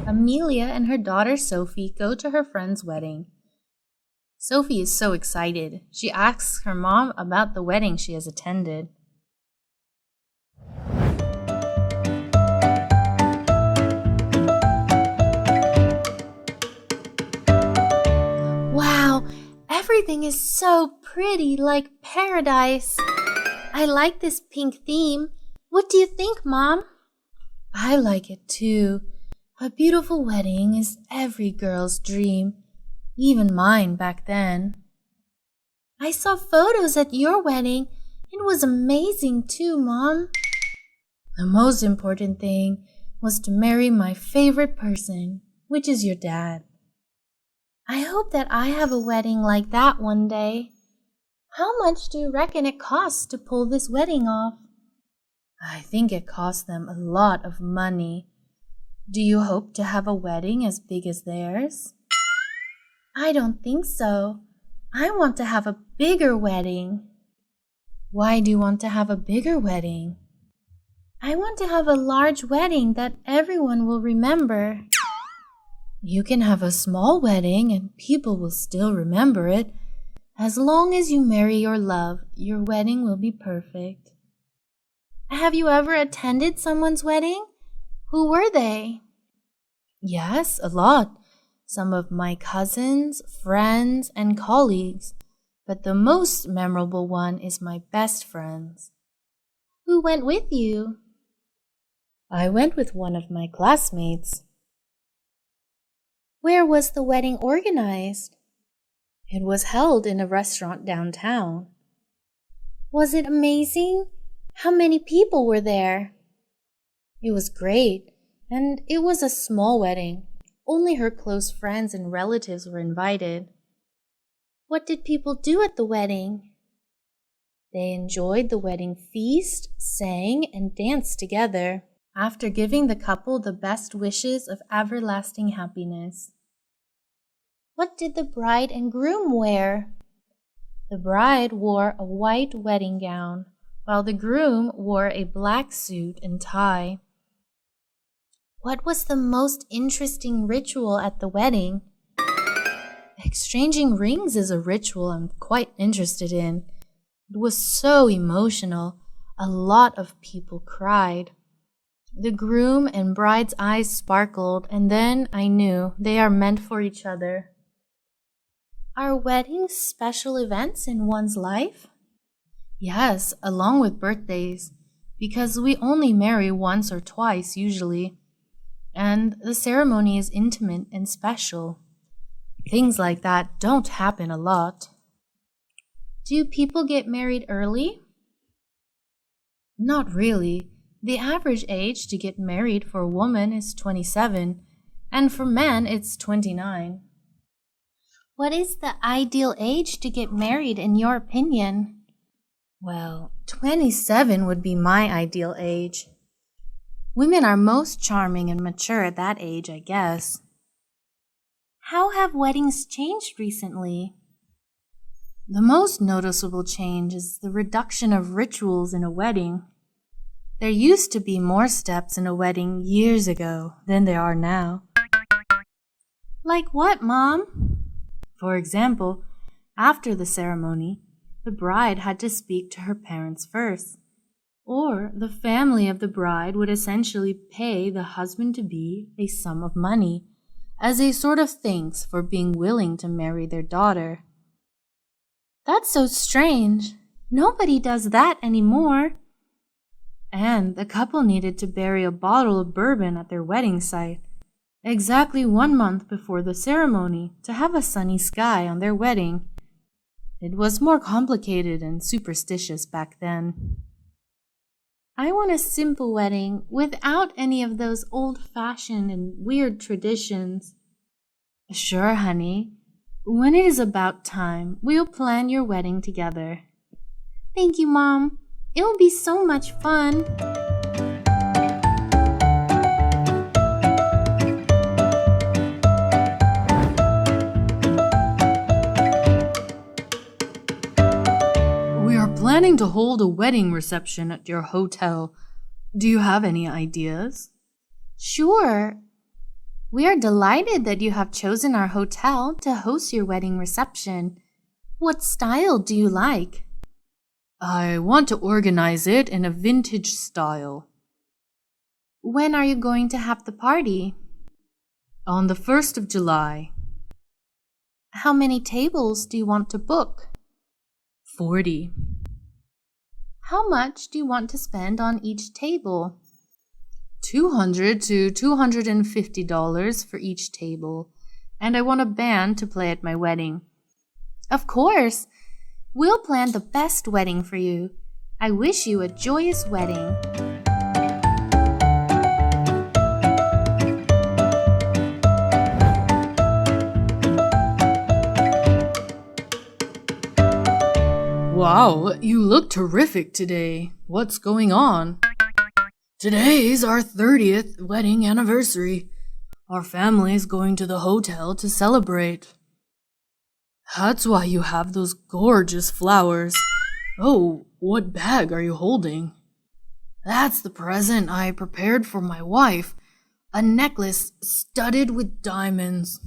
Amelia and her daughter Sophie go to her friend's wedding. Sophie is so excited. She asks her mom about the wedding she has attended. Wow, everything is so pretty, like paradise. I like this pink theme. What do you think, Mom? I like it too. A beautiful wedding is every girl's dream, even mine back then. I saw photos at your wedding. It was amazing too, Mom. The most important thing was to marry my favorite person, which is your dad. I hope that I have a wedding like that one day. How much do you reckon it costs to pull this wedding off? I think it costs them a lot of money. Do you hope to have a wedding as big as theirs? I don't think so. I want to have a bigger wedding. Why do you want to have a bigger wedding? I want to have a large wedding that everyone will remember. You can have a small wedding and people will still remember it. As long as you marry your love, your wedding will be perfect. Have you ever attended someone's wedding? Who were they? Yes, a lot. Some of my cousins, friends, and colleagues. But the most memorable one is my best friend's. Who went with you? I went with one of my classmates. Where was the wedding organized? It was held in a restaurant downtown. Was it amazing? How many people were there? It was great, and it was a small wedding. Only her close friends and relatives were invited. What did people do at the wedding? They enjoyed the wedding feast, sang, and danced together, after giving the couple the best wishes of everlasting happiness. What did the bride and groom wear? The bride wore a white wedding gown, while the groom wore a black suit and tie. What was the most interesting ritual at the wedding? Exchanging rings is a ritual I'm quite interested in. It was so emotional. A lot of people cried. The groom and bride's eyes sparkled, and then I knew they are meant for each other. Are weddings special events in one's life? Yes, along with birthdays, because we only marry once or twice usually, and the ceremony is intimate and special. Things like that don't happen a lot. Do people get married early? Not really. The average age to get married for a woman is 27, and for men it's 29. What is the ideal age to get married in your opinion? Well, 27 would be my ideal age. Women are most charming and mature at that age, I guess. How have weddings changed recently? The most noticeable change is the reduction of rituals in a wedding. There used to be more steps in a wedding years ago than there are now. Like what, Mom? For example, after the ceremony, the bride had to speak to her parents first, or the family of the bride would essentially pay the husband-to-be a sum of money as a sort of thanks for being willing to marry their daughter. That's so strange. Nobody does that anymore. And the couple needed to bury a bottle of bourbon at their wedding site, exactly 1 month before the ceremony, to have a sunny sky on their wedding. It was more complicated and superstitious back then. I want a simple wedding without any of those old-fashioned and weird traditions. Sure, honey. When it is about time, we'll plan your wedding together. Thank you, Mom. It will be so much fun. planning to hold a wedding reception at your hotel. Do you have any ideas? Sure. We are delighted that you have chosen our hotel to host your wedding reception. What style do you like? I want to organize it in a vintage style. When are you going to have the party? On the 1st of July. How many tables do you want to book? 40. How much do you want to spend on each table? $200 to $250 for each table, and I want a band to play at my wedding. Of course! We'll plan the best wedding for you. I wish you a joyous wedding. Wow, you look terrific today. What's going on? Today's our 30th wedding anniversary. Our family's going to the hotel to celebrate. That's why you have those gorgeous flowers. Oh, what bag are you holding? That's the present I prepared for my wife. A necklace studded with diamonds.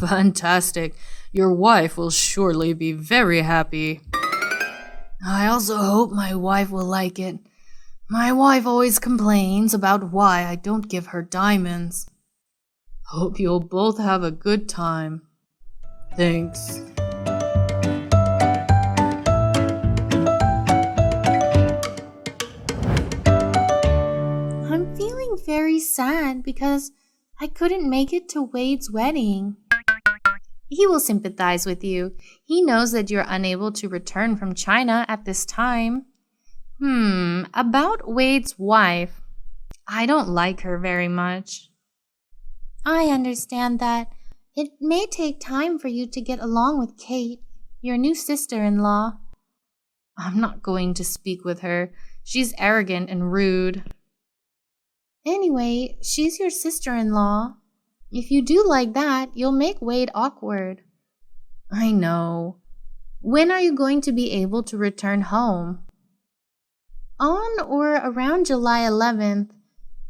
Fantastic. Your wife will surely be very happy. I also hope my wife will like it. My wife always complains about why I don't give her diamonds. Hope you'll both have a good time. Thanks. I'm feeling very sad because I couldn't make it to Wade's wedding. He will sympathize with you. He knows that you're unable to return from China at this time. About Wade's wife. I don't like her very much. I understand that. It may take time for you to get along with Kate, your new sister-in-law. I'm not going to speak with her. She's arrogant and rude. Anyway, she's your sister-in-law. If you do like that, you'll make Wade awkward. I know. When are you going to be able to return home? On or around July 11th.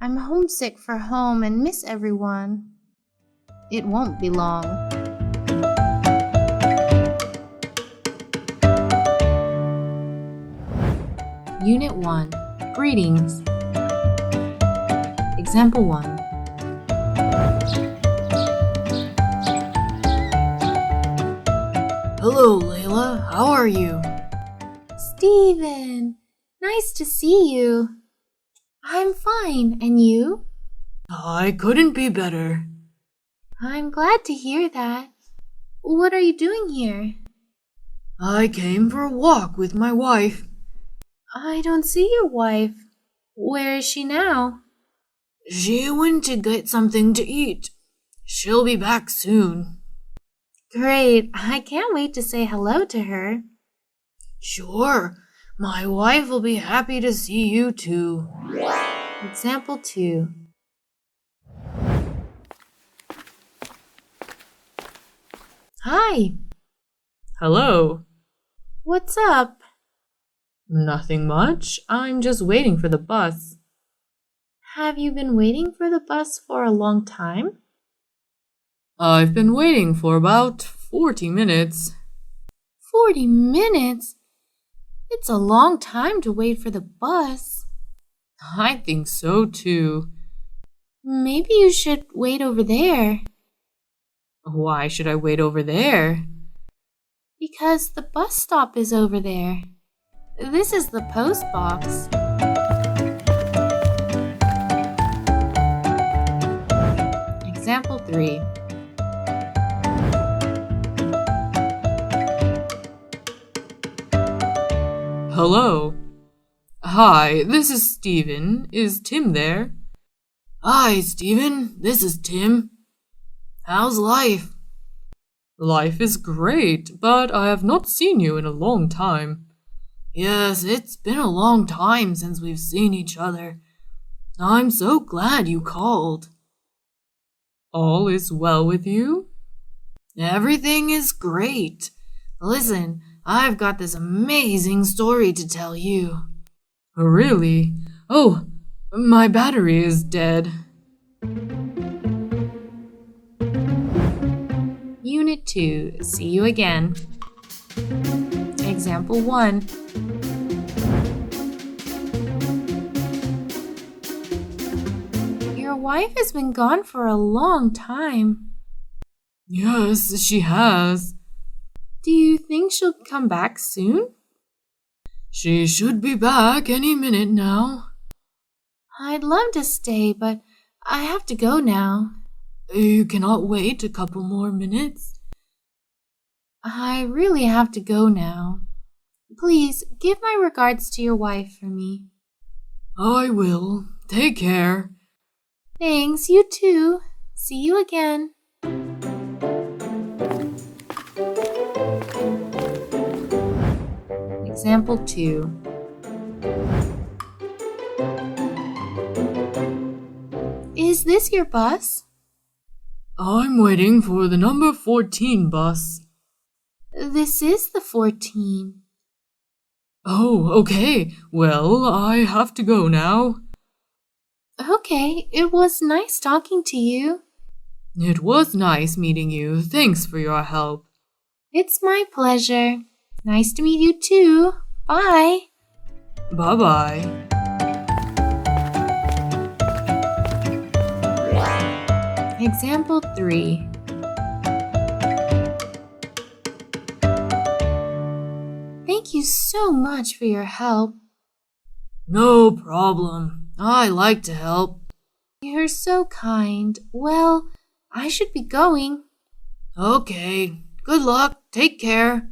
I'm homesick for home and miss everyone. It won't be long. Unit 1. Greetings. Example 1. Hello, Layla. How are you? Steven, nice to see you. I'm fine, and you? I couldn't be better. I'm glad to hear that. What are you doing here? I came for a walk with my wife. I don't see your wife. Where is she now? She went to get something to eat. She'll be back soon. Great. I can't wait to say hello to her. Sure. My wife will be happy to see you too. Example 2. Hi. Hello. What's up? Nothing much. I'm just waiting for the bus. Have you been waiting for the bus for a long time? I've been waiting for about 40 minutes. 40 minutes? It's a long time to wait for the bus. I think so too. Maybe you should wait over there. Why should I wait over there? Because the bus stop is over there. This is the post box. Example 3. Hello. Hi, this is Steven. Is Tim there? Hi, Steven. This is Tim. How's life? Life is great, but I have not seen you in a long time. Yes, it's been a long time since we've seen each other. I'm so glad you called. All is well with you? Everything is great. Listen, I've got this amazing story to tell you. Really? Oh, my battery is dead. Unit 2. See you again. Example 1. Your wife has been gone for a long time. Yes, she has. Do you think she'll come back soon? She should be back any minute now. I'd love to stay, but I have to go now. You cannot wait a couple more minutes? I really have to go now. Please give my regards to your wife for me. I will. Take care. Thanks, you too. See you again. Example 2. Is this your bus? I'm waiting for the number 14 bus. This is the 14. Oh, okay. Well, I have to go now. Okay, it was nice talking to you. It was nice meeting you. Thanks for your help. It's my pleasure. Nice to meet you too. Bye. Bye-bye. Example 3. Thank you so much for your help. No problem. I like to help. You're so kind. Well, I should be going. Okay. Good luck. Take care.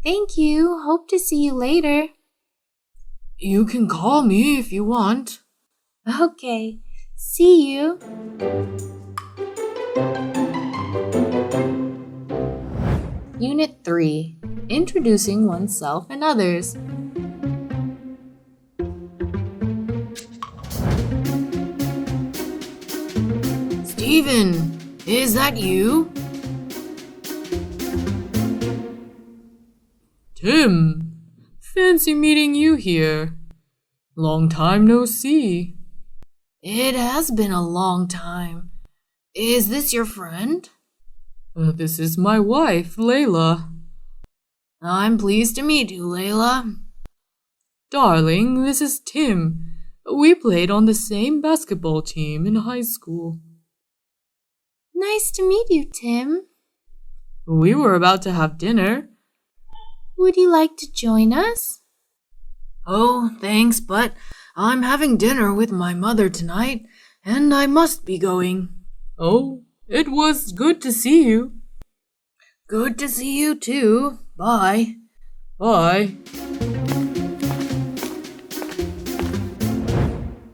Thank you. Hope to see you later. You can call me if you want. Okay. See you. Unit 3. Introducing oneself and others. Steven, is that you? Tim, fancy meeting you here. Long time no see. It has been a long time. Is this your friend? This is my wife, Layla. I'm pleased to meet you, Layla. Darling, this is Tim. We played on the same basketball team in high school. Nice to meet you, Tim. We were about to have dinner. Would you like to join us? Oh, thanks, but I'm having dinner with my mother tonight, and I must be going. Oh, it was good to see you. Good to see you too. Bye. Bye.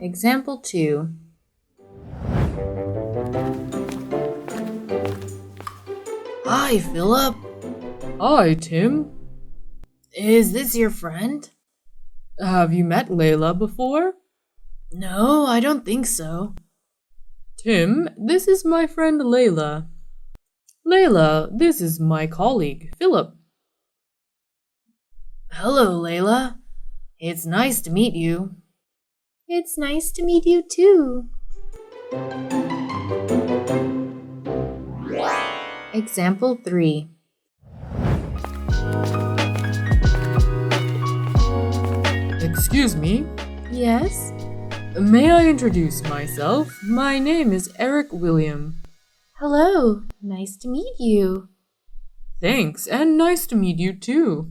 Example 2. Hi, Philip. Hi, Tim. Is this your friend? Have you met Layla before? No, I don't think so. Tim, this is my friend Layla. Layla, this is my colleague, Philip. Hello, Layla. It's nice to meet you. It's nice to meet you too. Example 3. Excuse me. Yes? May I introduce myself? My name is Eric William. Hello. Nice to meet you. Thanks, and nice to meet you too.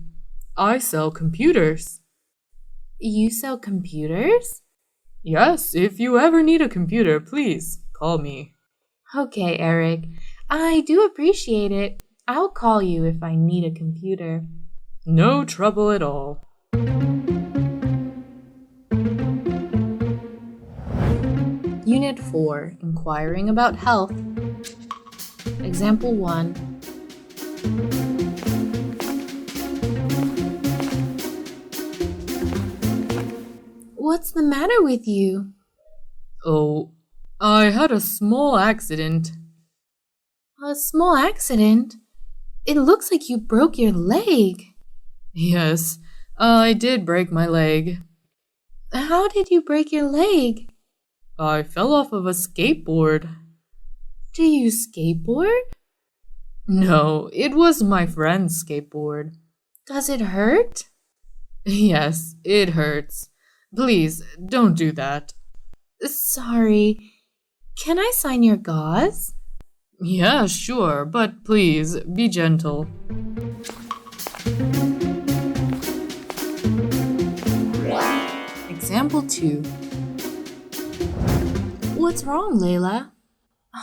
I sell computers. You sell computers? Yes, if you ever need a computer, please call me. Okay, Eric. I do appreciate it. I'll call you if I need a computer. No trouble at all. Unit 4. Inquiring about health. Example 1. What's the matter with you? Oh, I had a small accident. A small accident? It looks like you broke your leg. Yes, I did break my leg. How did you break your leg? I fell off of a skateboard. Do you skateboard? No, it was my friend's skateboard. Does it hurt? Yes, it hurts. Please, don't do that. Sorry. Can I sign your gauze? Yeah, sure, but please, be gentle. Example 2. What's wrong, Layla?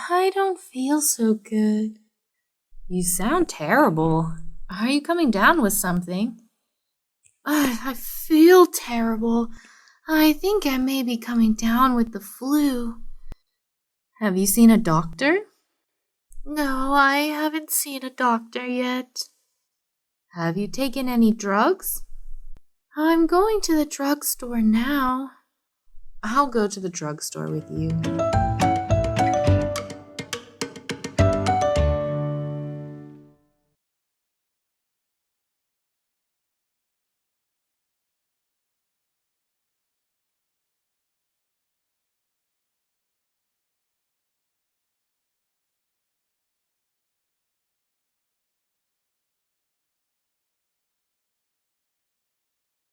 I don't feel so good. You sound terrible. Are you coming down with something? I feel terrible. I think I may be coming down with the flu. Have you seen a doctor? No, I haven't seen a doctor yet. Have you taken any drugs? I'm going to the drugstore now. I'll go to the drugstore with you.